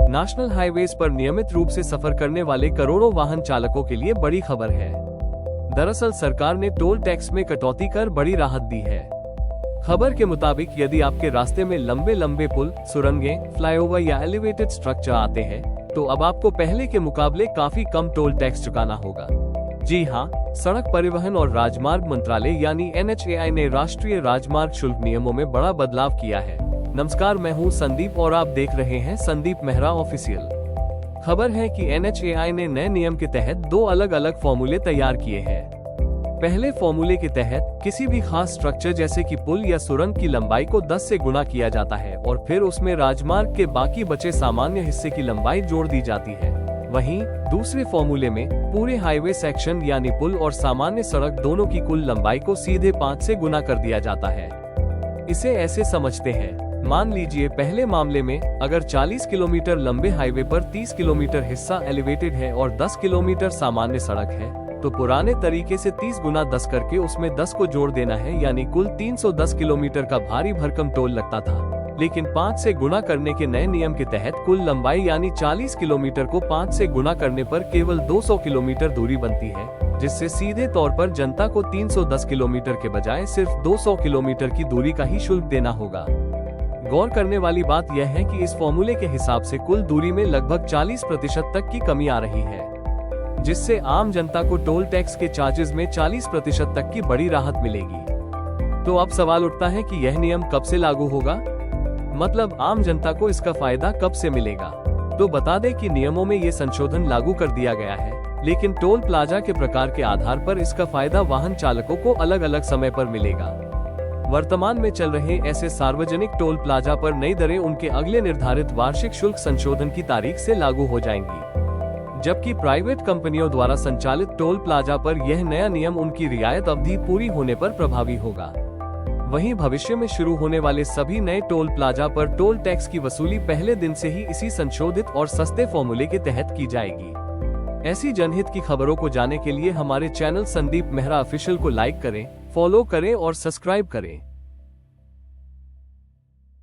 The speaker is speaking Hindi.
नेशनल हाईवेज पर नियमित रूप से सफर करने वाले करोड़ों वाहन चालकों के लिए बड़ी खबर है। दरअसल सरकार ने टोल टैक्स में कटौती कर बड़ी राहत दी है। खबर के मुताबिक यदि आपके रास्ते में लंबे लंबे पुल, सुरंगें, फ्लाईओवर या एलिवेटेड स्ट्रक्चर आते हैं, तो अब आपको पहले के मुकाबले काफी कम टोल टैक्स चुकाना होगा। जी हाँ, सड़क परिवहन और राजमार्ग मंत्रालय यानी NHAI ने राष्ट्रीय राजमार्ग शुल्क नियमों में बड़ा बदलाव किया है। नमस्कार, मैं हूँ संदीप और आप देख रहे हैं संदीप मेहरा ऑफिशियल। खबर है कि NHAI ने नए नियम के तहत दो अलग अलग फॉर्मूले तैयार किए हैं। पहले फॉर्मूले के तहत किसी भी खास स्ट्रक्चर जैसे कि पुल या सुरंग की लंबाई को 10 से गुना किया जाता है और फिर उसमें राजमार्ग के बाकी बचे सामान्य हिस्से की लंबाई जोड़ दी जाती है। वहीं दूसरे फॉर्मूले में पूरे हाईवे सेक्शन यानी पुल और सामान्य सड़क दोनों की कुल लंबाई को सीधे 5 से गुना कर दिया जाता है। इसे ऐसे समझते हैं, मान लीजिए पहले मामले में अगर 40 किलोमीटर लंबे हाईवे पर 30 किलोमीटर हिस्सा एलिवेटेड है और 10 किलोमीटर सामान्य सड़क है, तो पुराने तरीके से 30 गुना 10 करके उसमें 10 को जोड़ देना है, यानी कुल 310 किलोमीटर का भारी भरकम टोल लगता था। लेकिन 5 से गुना करने के नए नियम के तहत कुल लंबाई यानी 40 किलोमीटर को 5 से गुना करने पर केवल 200 किलोमीटर दूरी बनती है, जिससे सीधे तौर पर जनता को 310 किलोमीटर के बजाय सिर्फ 200 किलोमीटर की दूरी का ही शुल्क देना होगा। गौर करने वाली बात यह है कि इस फॉर्मूले के हिसाब से कुल दूरी में लगभग 40% तक की कमी आ रही है, जिससे आम जनता को टोल टैक्स के चार्जेस में 40% तक की बड़ी राहत मिलेगी। तो अब सवाल उठता है कि यह नियम कब से लागू होगा, मतलब आम जनता को इसका फायदा कब से मिलेगा। तो बता दें कि नियमों में ये संशोधन लागू कर दिया गया है, लेकिन टोल प्लाजा के प्रकार के आधार पर इसका फायदा वाहन चालकों को अलग अलग समय पर मिलेगा। वर्तमान में चल रहे ऐसे सार्वजनिक टोल प्लाजा पर नई दरें उनके अगले निर्धारित वार्षिक शुल्क संशोधन की तारीख से लागू हो जाएंगी, जबकि प्राइवेट कंपनियों द्वारा संचालित टोल प्लाजा पर यह नया नियम उनकी रियायत अवधि पूरी होने पर प्रभावी होगा। वहीं भविष्य में शुरू होने वाले सभी नए टोल प्लाजा पर टोल टैक्स की वसूली पहले दिन से ही इसी संशोधित और सस्ते फॉर्मूले के तहत की जाएगी। ऐसी जनहित की खबरों को जानने के लिए हमारे चैनल संदीप मेहरा ऑफिशियल को लाइक करें, फॉलो करें और सब्सक्राइब करें।